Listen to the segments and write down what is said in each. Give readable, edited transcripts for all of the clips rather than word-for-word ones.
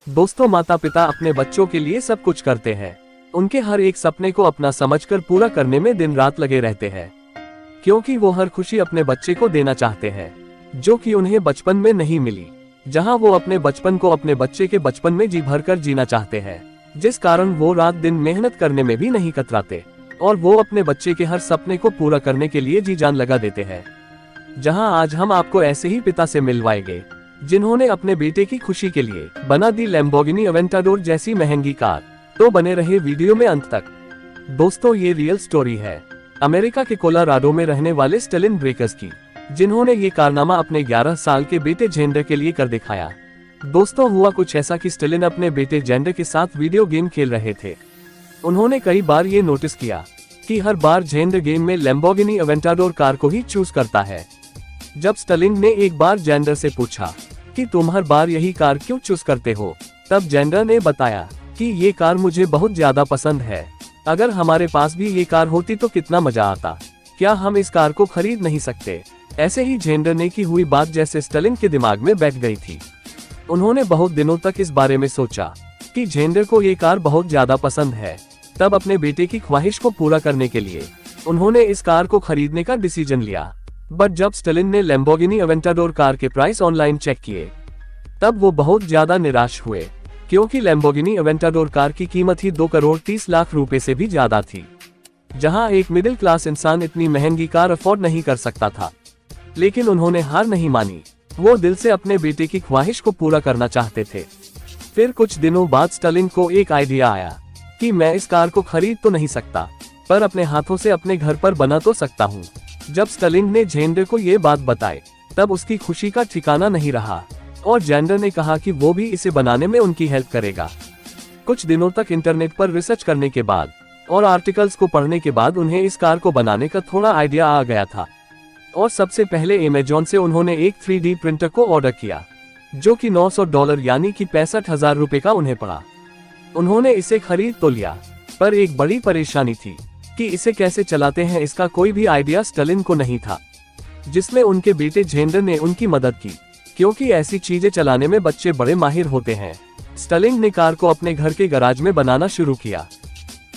दोस्तों, माता पिता अपने बच्चों के लिए सब कुछ करते हैं। उनके हर एक सपने को अपना समझकर पूरा करने में दिन रात लगे रहते हैं, क्योंकि वो हर खुशी अपने बच्चे को देना चाहते हैं जो कि उन्हें बचपन में नहीं मिली। जहां वो अपने बचपन को अपने बच्चे के बचपन में जी भरकर जीना चाहते हैं, जिस कारण वो रात दिन मेहनत करने में भी नहीं कतराते और वो अपने बच्चे के हर सपने को पूरा करने के लिए जी जान लगा देते हैं। जहां आज हम आपको ऐसे ही पिता से मिलवाएंगे जिन्होंने अपने बेटे की खुशी के लिए बना दी लैम्बोर्गिनी अवेंटाडोर जैसी महंगी कार। तो बने रहे वीडियो में अंत तक। दोस्तों, ये रियल स्टोरी है अमेरिका के कोलोराडो में रहने वाले स्टेलिन ब्रेकर्स की, जिन्होंने ये कारनामा अपने 11 साल के बेटे जेंडर के लिए कर दिखाया। दोस्तों, हुआ कुछ ऐसा कि स्टेलिन अपने बेटे जेंडर के साथ वीडियो गेम खेल रहे थे। उन्होंने कई बार ये नोटिस किया कि हर बार जेंडर गेम में लैम्बोर्गिनी अवेंटाडोर कार को ही चूज करता है। जब स्टेलिन ने एक बार जेंडर से पूछा कि तुम हर बार यही कार क्यों चूज करते हो, तब जेंडर ने बताया कि ये कार मुझे बहुत ज्यादा पसंद है। अगर हमारे पास भी ये कार होती तो कितना मजा आता। क्या हम इस कार को खरीद नहीं सकते? ऐसे ही जेंडर ने की हुई बात जैसे स्टेलिन के दिमाग में बैठ गई थी। उन्होंने बहुत दिनों तक इस बारे में सोचा कि जेंडर को ये कार बहुत ज्यादा पसंद है। तब अपने बेटे की ख्वाहिश को पूरा करने के लिए उन्होंने इस कार को खरीदने का डिसीजन लिया। बट जब स्टेलिन ने लैम्बोर्गिनी अवेंटाडोर कार के प्राइस ऑनलाइन चेक किए, तब वो बहुत ज्यादा निराश हुए, क्योंकि लैम्बोर्गिनी अवेंटाडोर कार की कीमत ही 2 करोड़ 30 लाख रुपए से भी ज्यादा थी। जहां एक मिडिल क्लास इंसान इतनी महंगी कार अफोर्ड नहीं कर सकता था। लेकिन उन्होंने हार नहीं मानी। वो दिल से अपने बेटे की ख्वाहिश को पूरा करना चाहते थे। फिर कुछ दिनों बाद स्टेलिन को एक आइडिया आया कि मैं इस कार को खरीद तो नहीं सकता, पर अपने हाथों से अपने घर पर बना तो सकता हूँ। जब स्टेलिन ने जेंडर को ये बात बताई, तब उसकी खुशी का ठिकाना नहीं रहा और जेंडर ने कहा कि वो भी इसे बनाने में उनकी हेल्प करेगा। कुछ दिनों तक इंटरनेट पर रिसर्च करने के बाद और आर्टिकल्स को पढ़ने के बाद उन्हें इस कार को बनाने का थोड़ा आइडिया आ गया था। और सबसे पहले अमेज़न से उन्होंने एक 3D प्रिंटर को ऑर्डर किया, जो कि $900 यानी कि 65,000 रुपए का उन्हें पड़ा। उन्होंने इसे खरीद तो लिया, पर एक बड़ी परेशानी थी कि इसे कैसे चलाते हैं, इसका कोई भी आइडिया स्टेलिन को नहीं था। जिसमें उनके बेटे जेंडर ने उनकी मदद की, क्योंकि ऐसी चीजें चलाने में बच्चे बड़े माहिर होते हैं। स्टेलिन ने कार को अपने घर के गैराज में बनाना शुरू किया,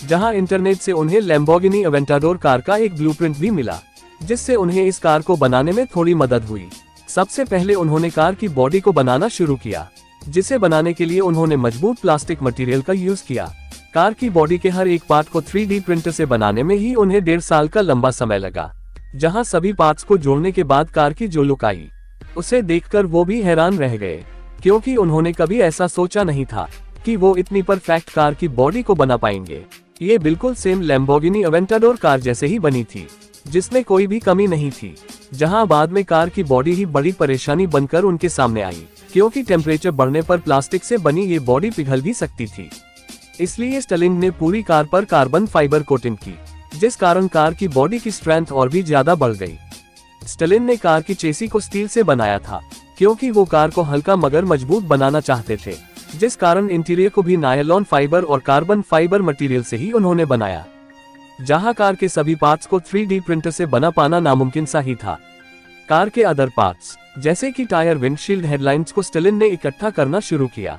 जहां इंटरनेट से उन्हें लैम्बोर्गिनी अवेंटाडोर कार का एक ब्लूप्रिंट भी मिला, जिससे उन्हें इस कार को बनाने में थोड़ी मदद हुई। सबसे पहले उन्होंने कार की बॉडी को बनाना शुरू किया, जिसे बनाने के लिए उन्होंने मजबूत प्लास्टिक मटेरियल का यूज किया। कार की बॉडी के हर एक पार्ट को 3D प्रिंटर से बनाने में ही उन्हें 1.5 साल का लंबा समय लगा। जहां सभी पार्ट्स को जोड़ने के बाद कार की जो लुक आई, उसे देखकर वो भी हैरान रह गए, क्योंकि उन्होंने कभी ऐसा सोचा नहीं था कि वो इतनी परफेक्ट कार की बॉडी को बना पाएंगे। ये बिल्कुल सेम लैम्बोर्गिनी अवेंटाडोर कार जैसे ही बनी थी, जिसमें कोई भी कमी नहीं थी। जहां बाद में कार की बॉडी ही बड़ी परेशानी बनकर उनके सामने आई, क्योंकि टेम्परेचर बढ़ने पर प्लास्टिक से बनी ये बॉडी पिघल भी सकती थी। इसलिए स्टेलिन ने पूरी कार पर कार्बन फाइबर कोटिंग की, जिस कारण कार की बॉडी की स्ट्रेंथ और भी ज्यादा बढ़ गई। स्टेलिन ने कार की चेसी को स्टील से बनाया था, क्योंकि वो कार को हल्का मगर मजबूत बनाना चाहते थे, जिस कारण इंटीरियर को भी नायलॉन फाइबर और कार्बन फाइबर मटेरियल से ही उन्होंने बनाया। जहां कार के सभी पार्ट्स को 3D प्रिंटर से बना पाना नामुमकिन सा ही था। कार के अदर पार्ट्स जैसे कि टायर, विंडशील्ड, हेडलाइंस को स्टेलिन ने इकट्ठा करना शुरू किया।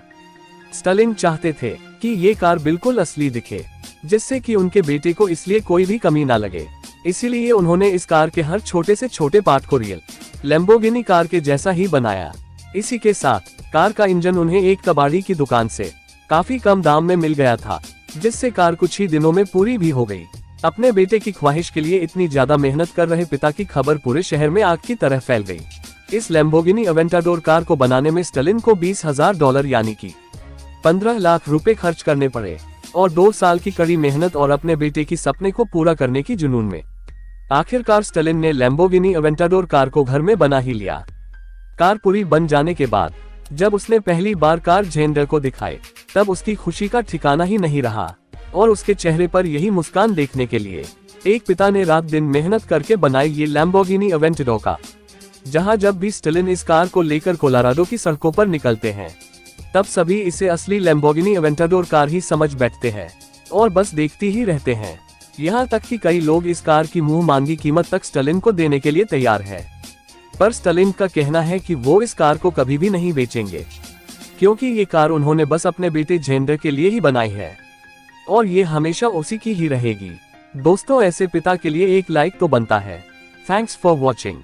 स्टेलिन चाहते थे कि ये कार बिल्कुल असली दिखे, जिससे कि उनके बेटे को इसलिए कोई भी कमी ना लगे। इसीलिए उन्होंने इस कार के हर छोटे से छोटे पार्ट को रियल लैम्बोर्गिनी कार के जैसा ही बनाया। इसी के साथ कार का इंजन उन्हें एक कबाड़ी की दुकान से काफी कम दाम में मिल गया था, जिससे कार कुछ ही दिनों में पूरी भी हो गई। अपने बेटे की ख्वाहिश के लिए इतनी ज्यादा मेहनत कर रहे पिता की खबर पूरे शहर में आग की तरह फैल गई। इस लैम्बोर्गिनी अवेंटाडोर कार को बनाने में स्टेलिन को $20,000 यानी कि 15 लाख रुपए खर्च करने पड़े और 2 साल की कड़ी मेहनत और अपने बेटे की सपने को पूरा करने की जुनून में आखिरकार स्टेलिन ने लैम्बोर्गिनी अवेंटाडोर कार को घर में बना ही लिया। कार पूरी बन जाने के बाद जब उसने पहली बार कार जेंडर को दिखाई, तब उसकी खुशी का ठिकाना ही नहीं रहा और उसके चेहरे पर यही मुस्कान देखने के लिए एक पिता ने रात दिन मेहनत करके बनाई ये लैम्बोर्गिनी अवेंटाडोर कार। जहां जब भी स्टेलिन इस कार को लेकर कोलोराडो की सड़कों पर निकलते हैं, तब सभी इसे असली लैम्बोर्गिनी अवेंटाडोर कार ही समझ बैठते हैं और बस देखती ही रहते हैं। यहाँ तक कि कई लोग इस कार की मुंह मांगी कीमत तक स्टेलिन को देने के लिए तैयार है। पर स्टेलिन का कहना है कि वो इस कार को कभी भी नहीं बेचेंगे, क्योंकि ये कार उन्होंने बस अपने बेटे जेंडर के लिए ही बनाई है और ये हमेशा उसी की ही रहेगी। दोस्तों, ऐसे पिता के लिए एक लाइक तो बनता है। Thanks for watching.